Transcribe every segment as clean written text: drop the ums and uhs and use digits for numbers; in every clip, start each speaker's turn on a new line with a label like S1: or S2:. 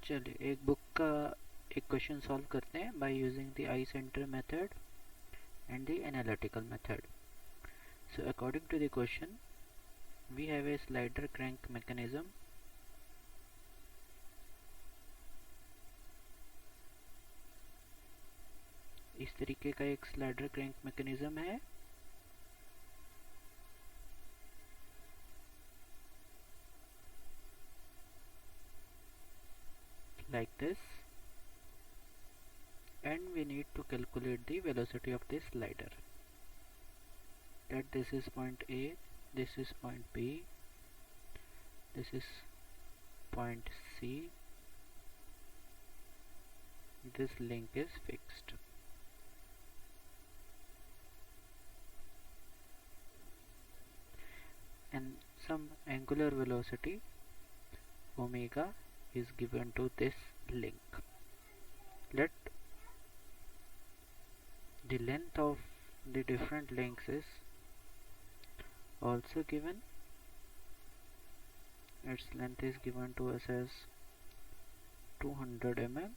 S1: चलिए एक बुक का एक क्वेश्चन सॉल्व करते हैं by using the I centre method and the analytical method. So according to the question, we have a slider crank mechanism. इस तरीके का एक स्लाइडर क्रैंक मैकेनिज्म है like this, and we need to calculate the velocity of this slider. That this is point A, this is point B, this is point C. This link is fixed. And some angular velocity omega is given to this link. Let the length of the different links is also given. Its length is given to us as 200 mm,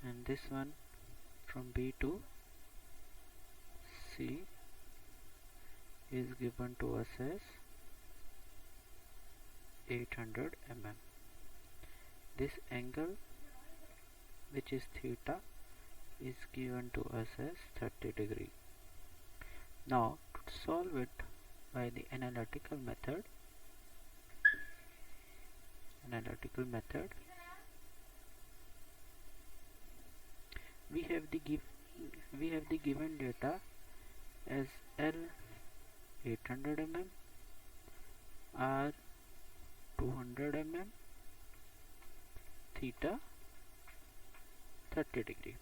S1: and this one from B to C is given to us as 800 mm. This angle, which is theta, is given to us as 30 degree. Now to solve it by the analytical method, we have the given data as L 800 mm, R 200 mm, theta 30 degree.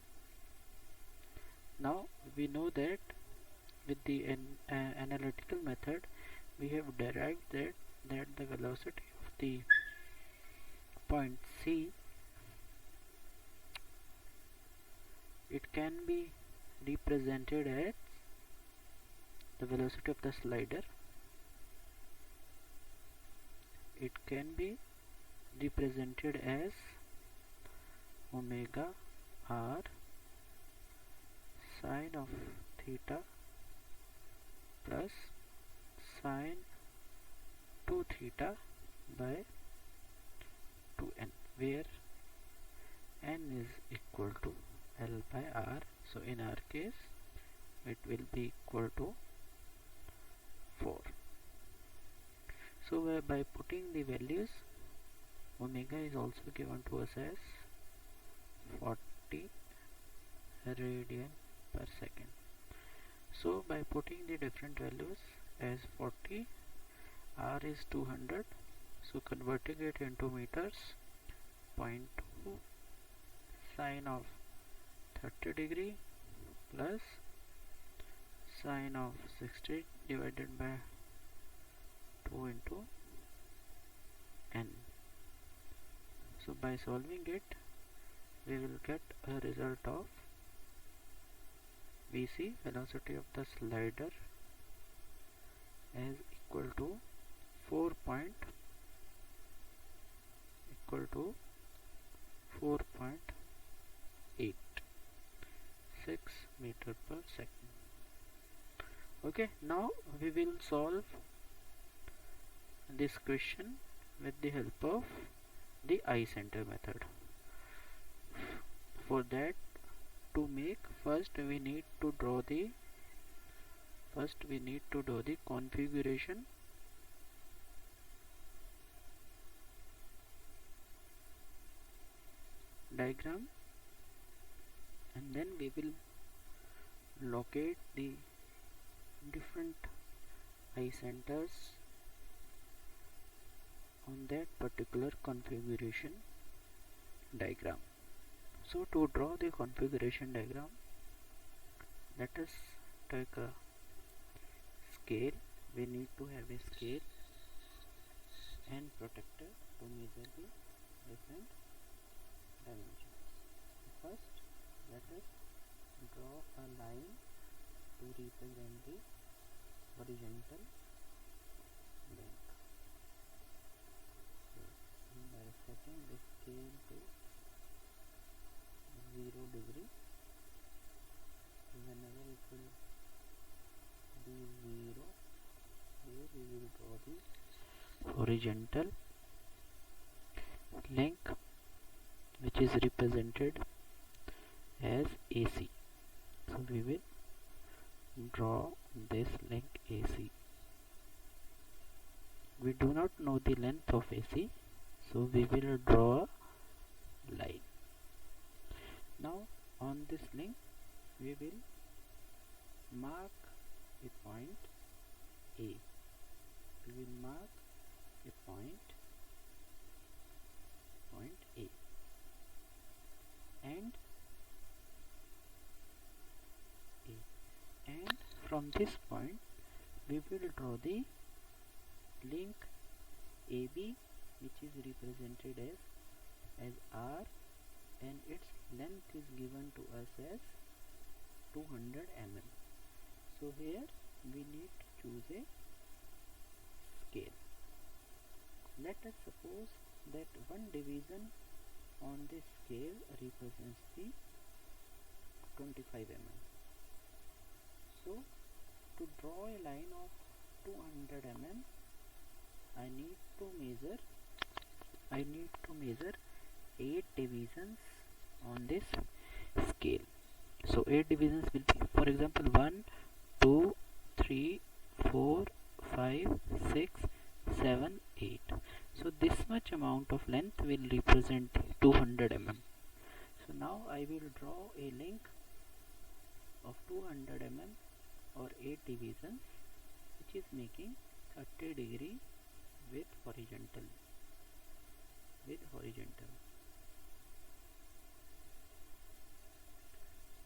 S1: Now we know that with the analytical method we have derived that the velocity of the point C, it can be represented as the velocity of the slider. It can be represented as omega r sine of theta plus sine 2 theta by 2n, where n is equal to L by R. So in our case it will be equal to 4. So by putting the values, omega is also given to us as 40 radian per second. So by putting the different values as 40, R is 200, so converting it into meters, 0.2 sine of 30 degree plus sine of 60 divided by 2 into n. So by solving it, we will get a result of VC, velocity of the slider, as equal to 4.86 meter per second. Okay, now we will solve this question with the help of the eye center method. For that, to make, first we need to draw the configuration diagram, and then we will locate the different eye centers on that particular configuration diagram. So to draw the configuration diagram, let us take a scale. We need to have a scale and protractor to measure the different dimensions. First, let us draw a line to represent the horizontal link. So by setting scale to 0 degree. Whenever it will be 0, here we will draw the horizontal link which is represented as AC. So we will draw this link AC. We do not know the length of AC, so we will draw a line. Now on this link we will mark a point A. We will mark a point A, and from this point we will draw the link AB, which is represented as R, and its length is given to us as 200 mm. So here we need to choose a scale. Let us suppose that one division on this scale represents the 25 mm. So to draw a line of 200 mm, I need to measure 8 divisions on this scale. So 8 divisions will be, for example, 1, 2, 3, 4, 5, 6, 7, 8. So this much amount of length will represent 200 mm. So now I will draw a link of 200 mm or 8 divisions, which is making 30 degree with horizontal.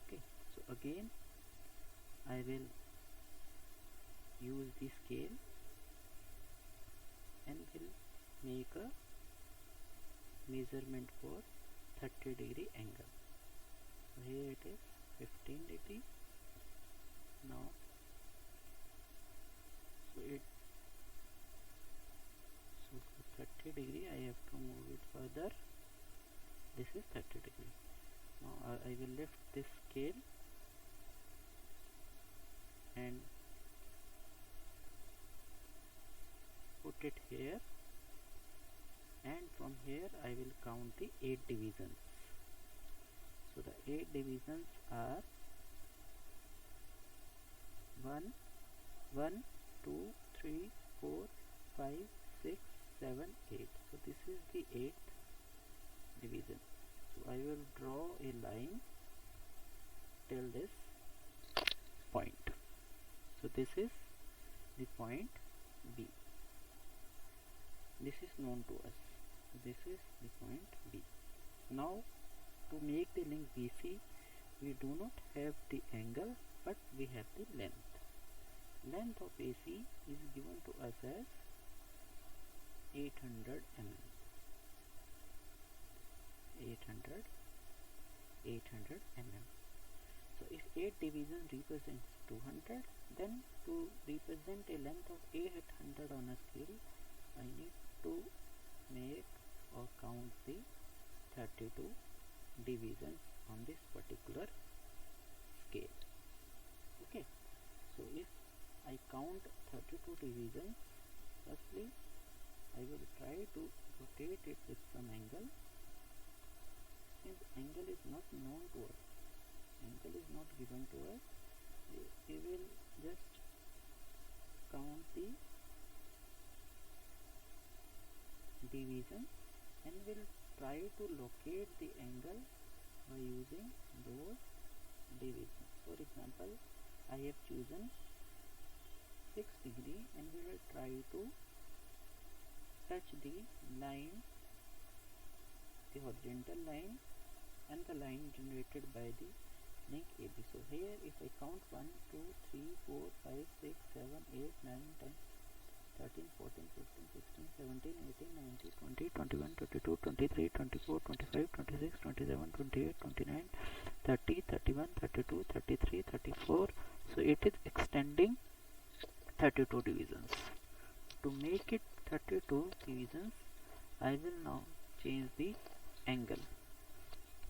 S1: Okay, so again I will use the scale and will make a measurement for 30 degree angle. So here it is 15 degree. Now so for 30 degree I have to move it further. This is 30 degree. Now I will lift this scale and put it here, and from here I will count the 8 divisions. So the 8 divisions are 1, 2, 3, 4, 5, 6, 7, 8. So this is the 8th division. So I will draw a line till this point. So this is the point B. This is known to us. This is the point B. Now to make the link BC, we do not have the angle, but we have the length. Length of AC is given to us as 800 mm. 800 mm. So if 8 division represents 200, then to represent a length of 800 on a scale, I need to make or count the 32 divisions on this particular scale. Okay, so if I count 32 divisions, firstly I will try to rotate it with some angle. Since angle is not known to us, angle is not given to us, we will just count the division and will try to locate the angle by using those divisions. For example, I have chosen 6 degree and we will try to touch the line, the horizontal line and the line generated by the link AB. So here if I count 1, 2, 3, 4, 5, 6, 7, 8, 9, 10, 13, 14, 15, 16, 17, 18, 19, 20, 21, 22, 23, 24, 25, 26, 27, 28, 29, 30, 31, 32, 33, 34. So it is extending 32 divisions. To make it 32 divisions, I will now change the angle.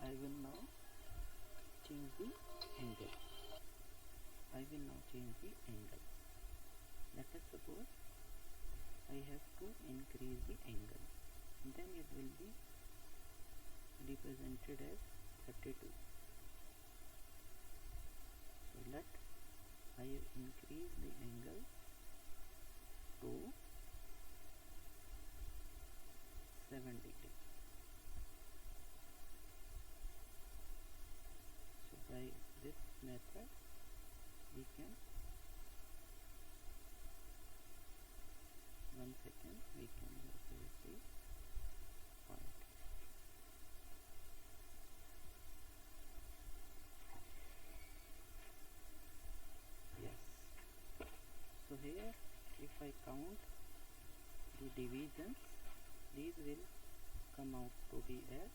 S1: I will now change the angle. Let us suppose I have to increase the angle, then it will be represented as 32. So let I increase the angle to 7 degree. So by this method we can, we can locate the point. Yes. So here if I count the divisions, these will come out to be as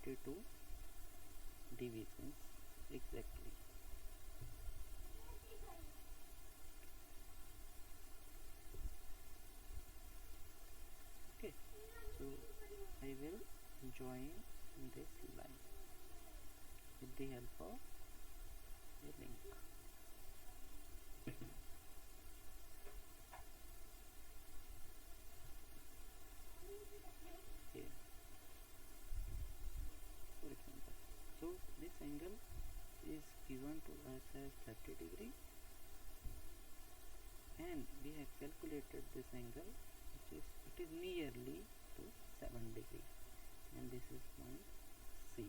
S1: 32 divisions exactly. Okay, so I will join this line with the help of a link. Here, for example, so this angle is given to us as 30 degree, and we have calculated this angle, which is, it is nearly to 7 degree, and this is point C.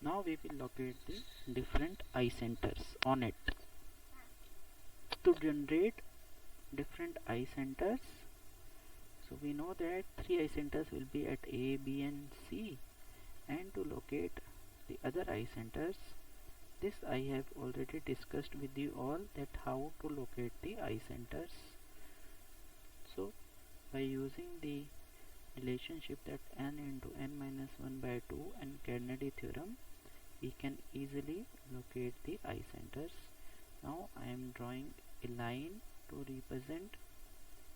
S1: Now we will locate the different eye centers on it. To generate different eye centers, so we know that 3 eye centers will be at A, B and C, and to locate the other eye centers, this I have already discussed with you all, that how to locate the eye centers. So by using the relationship that n into n minus 1 by 2 and Kennedy theorem, we can easily locate the eye centers. Now I am drawing a line to represent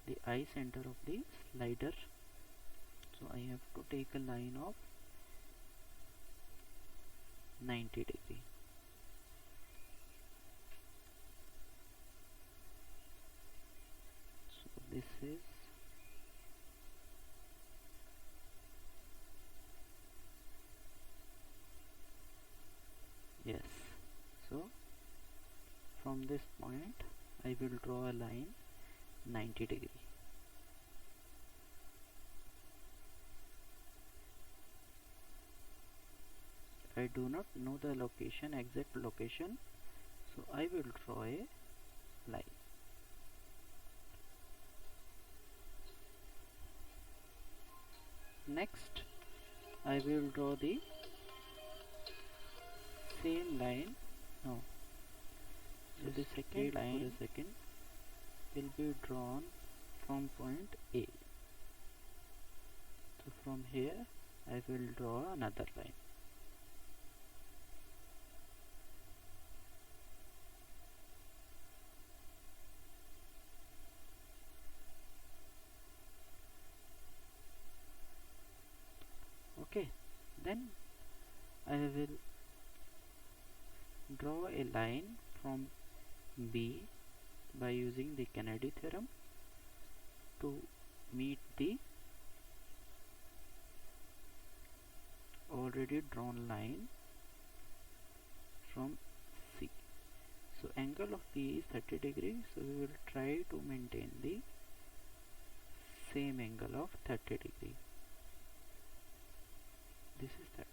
S1: the eye center of the slider. So I have to take a line of 90 degree. So this is yes. So from this point I will draw a line 90 degree. I do not know the location, exact location, so I will draw a line. Next I will draw the same line. No, so the second line will be drawn from point A. So from here I will draw another line. Okay, then I will draw a line from B by using the Kennedy theorem to meet the already drawn line from C. So angle of B is 30 degrees, so we will try to maintain the same angle of 30 degrees. This is 30.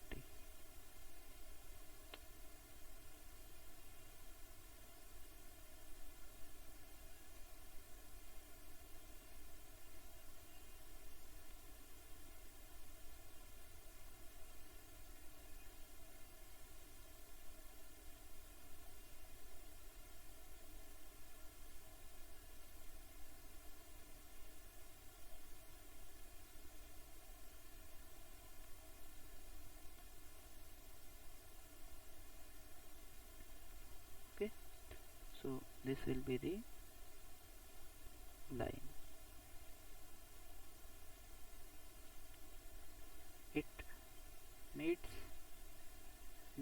S1: Okay, so this will be the line.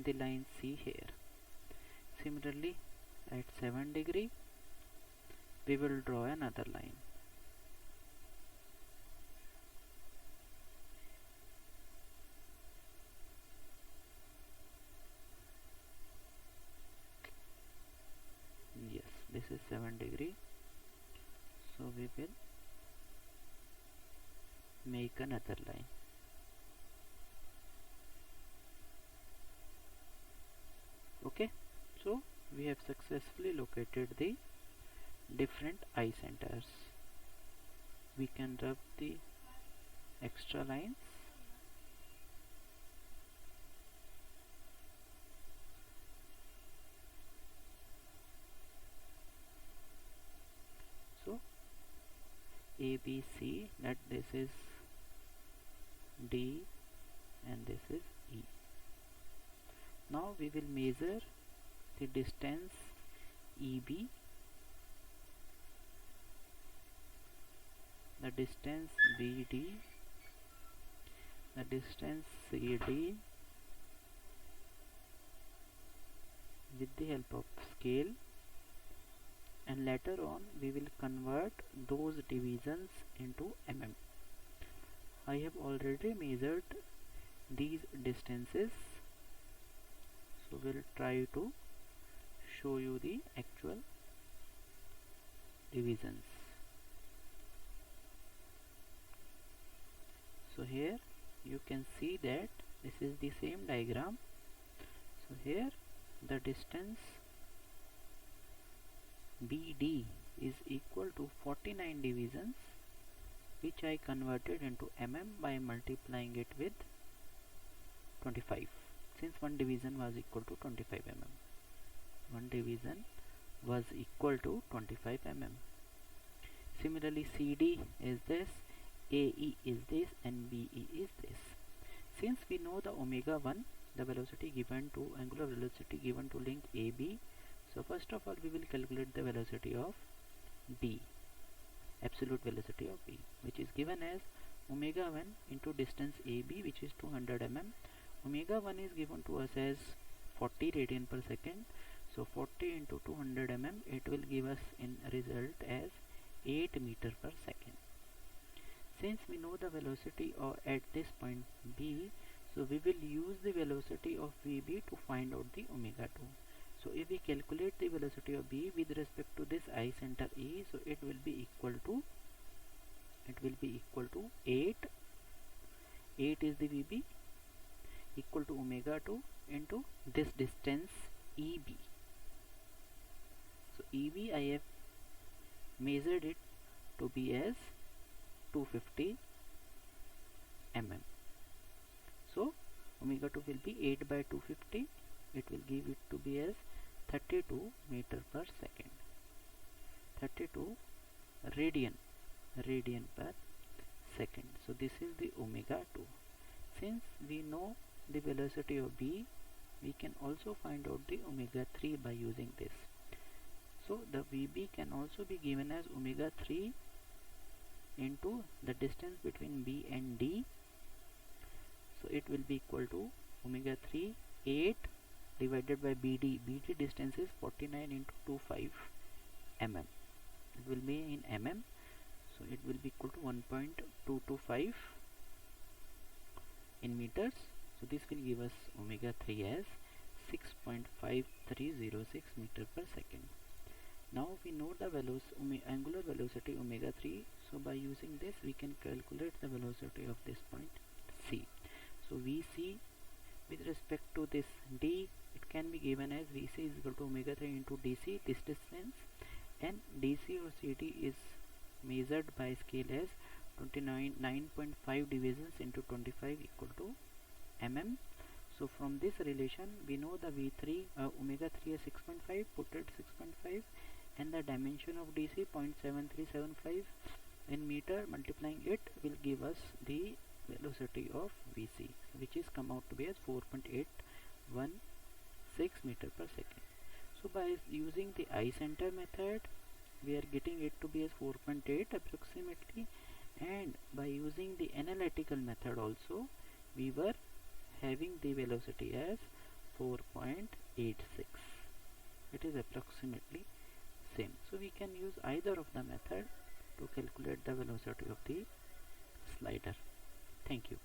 S1: the line C here. Similarly, at 7 degree we will draw another line. Yes, this is 7 degree, so we will make another line. Okay, so we have successfully located the different eye centers. We can rub the extra lines. So A, B, C, that this is D and this is E. Now we will measure the distance EB, the distance BD, the distance CD with the help of scale, and later on we will convert those divisions into mm. I have already measured these distances, so we'll try to show you the actual divisions. So here you can see that this is the same diagram. So here the distance BD is equal to 49 divisions, which I converted into mm by multiplying it with 25, since one division was equal to 25 mm. One division was equal to 25 mm. Similarly, CD is this, AE is this, and BE is this. Since we know the omega 1, the velocity given to angular velocity given to link AB, so first of all we will calculate the velocity of B, absolute velocity of B, which is given as omega 1 into distance AB, which is 200 mm. Omega 1 is given to us as 40 radian per second. So 40 into 200 mm, it will give us in result as 8 meter per second. Since we know the velocity at this point B, so we will use the velocity of VB to find out the omega 2. So if we calculate the velocity of B with respect to this eye center E, so it will be equal to 8 is the VB, equal to omega 2 into this distance EB. So EB I have measured it to be as 250 mm. So omega 2 will be 8 by 250. It will give it to be as 32 meter per second. 32 radian per second. So this is the omega 2. Since we know the velocity of B, we can also find out the omega 3 by using this. So the VB can also be given as omega 3 into the distance between B and D. So it will be equal to omega 3 8 divided by BD. BD distance is 49 into 25 mm. It will be in mm. So it will be equal to 1.225 in meters. So this will give us omega 3 as 6.5306 meter per second. Now we know the angular velocity omega 3. So by using this we can calculate the velocity of this point C. So VC with respect to this D, it can be given as VC is equal to omega 3 into DC, this distance, and DC or CD is measured by scale as 9.5 divisions into 25 equal to mm. So from this relation we know the V3 omega 3 is 6.5, put it 6.5, and the dimension of DC 0.7375 in meter, multiplying it will give us the velocity of VC, which is come out to be as 4.816 meter per second. So by using the eye center method we are getting it to be as 4.8 approximately, and by using the analytical method also we were having the velocity as 4.86. It is approximately same. So we can use either of the method to calculate the velocity of the slider. Thank you.